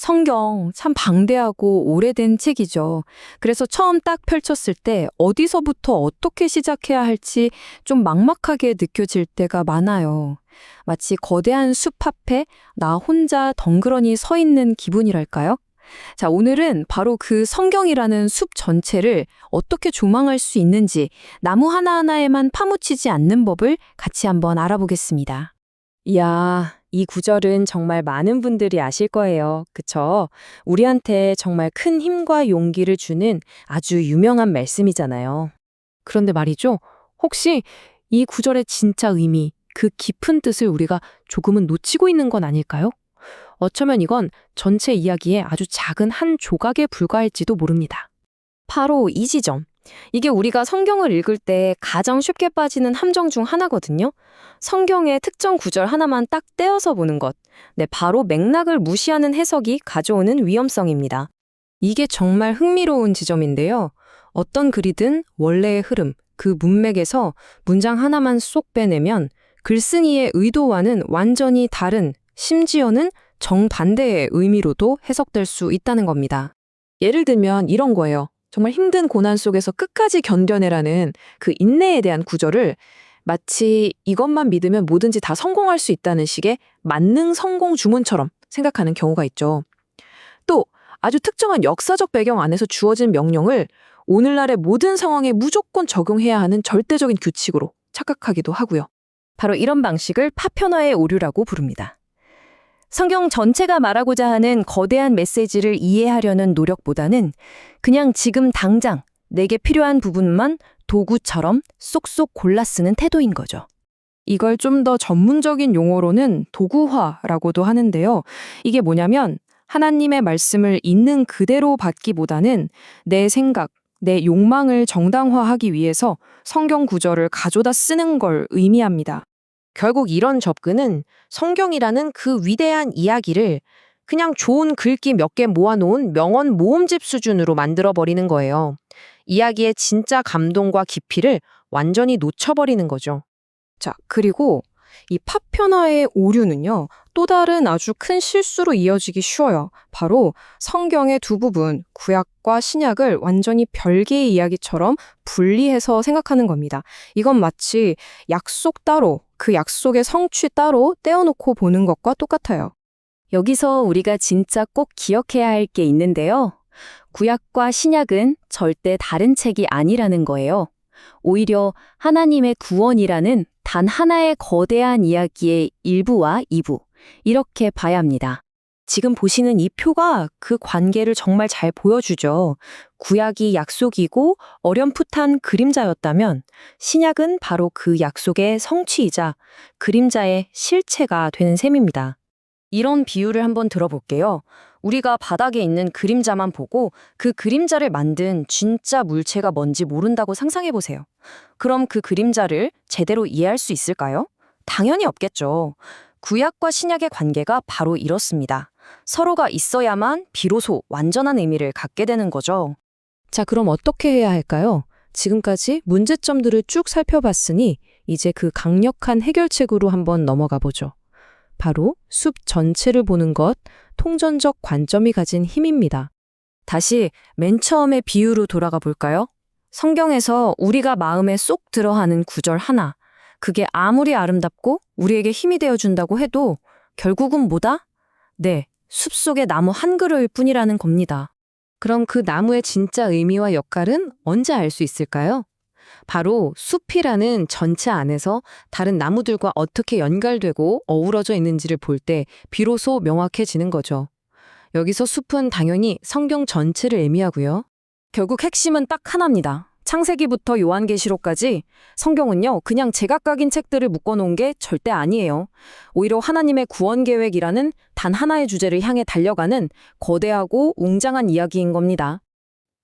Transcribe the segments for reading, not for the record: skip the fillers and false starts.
성경 참 방대하고 오래된 책이죠. 그래서 처음 딱 펼쳤을 때 어디서부터 어떻게 시작해야 할지 좀 막막하게 느껴질 때가 많아요. 마치 거대한 숲 앞에 나 혼자 덩그러니 서 있는 기분이랄까요? 자, 오늘은 바로 그 성경이라는 숲 전체를 어떻게 조망할 수 있는지 나무 하나하나에만 파묻히지 않는 법을 같이 한번 알아보겠습니다. 이야, 이 구절은 정말 많은 분들이 아실 거예요. 그쵸? 우리한테 정말 큰 힘과 용기를 주는 아주 유명한 말씀이잖아요. 그런데 말이죠. 혹시 이 구절의 진짜 의미, 그 깊은 뜻을 우리가 조금은 놓치고 있는 건 아닐까요? 어쩌면 이건 전체 이야기의 아주 작은 한 조각에 불과할지도 모릅니다. 바로 이 지점. 이게 우리가 성경을 읽을 때 가장 쉽게 빠지는 함정 중 하나거든요. 성경의 특정 구절 하나만 딱 떼어서 보는 것. 네, 바로 맥락을 무시하는 해석이 가져오는 위험성입니다. 이게 정말 흥미로운 지점인데요. 어떤 글이든 원래의 흐름, 그 문맥에서 문장 하나만 쏙 빼내면 글쓴이의 의도와는 완전히 다른, 심지어는 정반대의 의미로도 해석될 수 있다는 겁니다. 예를 들면 이런 거예요. 정말 힘든 고난 속에서 끝까지 견뎌내라는 그 인내에 대한 구절을 마치 이것만 믿으면 뭐든지 다 성공할 수 있다는 식의 만능 성공 주문처럼 생각하는 경우가 있죠. 또 아주 특정한 역사적 배경 안에서 주어진 명령을 오늘날의 모든 상황에 무조건 적용해야 하는 절대적인 규칙으로 착각하기도 하고요. 바로 이런 방식을 파편화의 오류라고 부릅니다. 성경 전체가 말하고자 하는 거대한 메시지를 이해하려는 노력보다는 그냥 지금 당장 내게 필요한 부분만 도구처럼 쏙쏙 골라 쓰는 태도인 거죠. 이걸 좀 더 전문적인 용어로는 도구화라고도 하는데요. 이게 뭐냐면 하나님의 말씀을 있는 그대로 받기보다는 내 생각, 내 욕망을 정당화하기 위해서 성경 구절을 가져다 쓰는 걸 의미합니다. 결국 이런 접근은 성경이라는 그 위대한 이야기를 그냥 좋은 글귀 몇 개 모아놓은 명언 모음집 수준으로 만들어버리는 거예요. 이야기의 진짜 감동과 깊이를 완전히 놓쳐버리는 거죠. 자, 그리고 이 파편화의 오류는요, 또 다른 아주 큰 실수로 이어지기 쉬워요. 바로 성경의 두 부분, 구약과 신약을 완전히 별개의 이야기처럼 분리해서 생각하는 겁니다. 이건 마치 약속 따로, 그 약속의 성취 따로 떼어놓고 보는 것과 똑같아요. 여기서 우리가 진짜 꼭 기억해야 할 게 있는데요. 구약과 신약은 절대 다른 책이 아니라는 거예요. 오히려 하나님의 구원이라는 단 하나의 거대한 이야기의 일부와 이부, 이렇게 봐야 합니다. 지금 보시는 이 표가 그 관계를 정말 잘 보여주죠. 구약이 약속이고 어렴풋한 그림자였다면 신약은 바로 그 약속의 성취이자 그림자의 실체가 되는 셈입니다. 이런 비유를 한번 들어볼게요. 우리가 바닥에 있는 그림자만 보고 그 그림자를 만든 진짜 물체가 뭔지 모른다고 상상해보세요. 그럼 그 그림자를 제대로 이해할 수 있을까요? 당연히 없겠죠. 구약과 신약의 관계가 바로 이렇습니다. 서로가 있어야만 비로소 완전한 의미를 갖게 되는 거죠. 자, 그럼 어떻게 해야 할까요? 지금까지 문제점들을 쭉 살펴봤으니 이제 그 강력한 해결책으로 한번 넘어가 보죠. 바로 숲 전체를 보는 것, 통전적 관점이 가진 힘입니다. 다시 맨 처음의 비유로 돌아가 볼까요? 성경에서 우리가 마음에 쏙 들어하는 구절 하나, 그게 아무리 아름답고 우리에게 힘이 되어준다고 해도 결국은 뭐다? 네, 숲속의 나무 한 그루일 뿐이라는 겁니다. 그럼 그 나무의 진짜 의미와 역할은 언제 알 수 있을까요? 바로 숲이라는 전체 안에서 다른 나무들과 어떻게 연결되고 어우러져 있는지를 볼 때 비로소 명확해지는 거죠. 여기서 숲은 당연히 성경 전체를 의미하고요. 결국 핵심은 딱 하나입니다. 창세기부터 요한계시록까지 성경은요, 그냥 제각각인 책들을 묶어놓은 게 절대 아니에요. 오히려 하나님의 구원 계획이라는 단 하나의 주제를 향해 달려가는 거대하고 웅장한 이야기인 겁니다.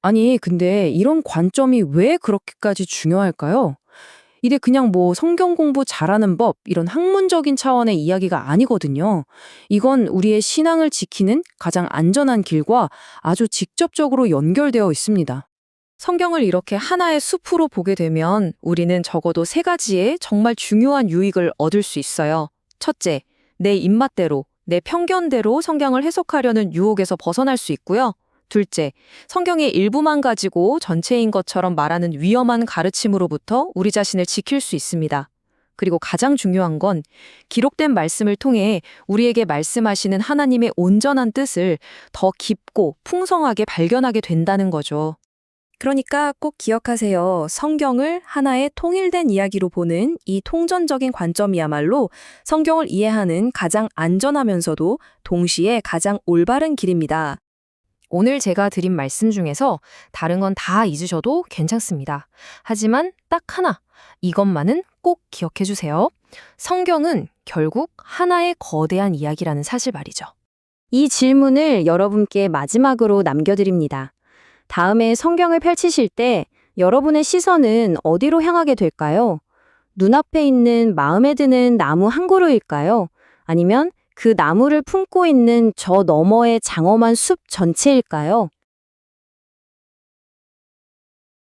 아니, 근데 이런 관점이 왜 그렇게까지 중요할까요? 이게 그냥 뭐 성경 공부 잘하는 법, 이런 학문적인 차원의 이야기가 아니거든요. 이건 우리의 신앙을 지키는 가장 안전한 길과 아주 직접적으로 연결되어 있습니다. 성경을 이렇게 하나의 숲으로 보게 되면 우리는 적어도 세 가지의 정말 중요한 유익을 얻을 수 있어요. 첫째, 내 입맛대로 내 편견대로 성경을 해석하려는 유혹에서 벗어날 수 있고요. 둘째, 성경의 일부만 가지고 전체인 것처럼 말하는 위험한 가르침으로부터 우리 자신을 지킬 수 있습니다. 그리고 가장 중요한 건 기록된 말씀을 통해 우리에게 말씀하시는 하나님의 온전한 뜻을 더 깊고 풍성하게 발견하게 된다는 거죠. 그러니까 꼭 기억하세요. 성경을 하나의 통일된 이야기로 보는 이 통전적인 관점이야말로 성경을 이해하는 가장 안전하면서도 동시에 가장 올바른 길입니다. 오늘 제가 드린 말씀 중에서 다른 건 다 잊으셔도 괜찮습니다. 하지만 딱 하나, 이것만은 꼭 기억해 주세요. 성경은 결국 하나의 거대한 이야기라는 사실 말이죠. 이 질문을 여러분께 마지막으로 남겨드립니다. 다음에 성경을 펼치실 때 여러분의 시선은 어디로 향하게 될까요? 눈앞에 있는 마음에 드는 나무 한 그루일까요? 아니면 그 나무를 품고 있는 저 너머의 장엄한 숲 전체일까요?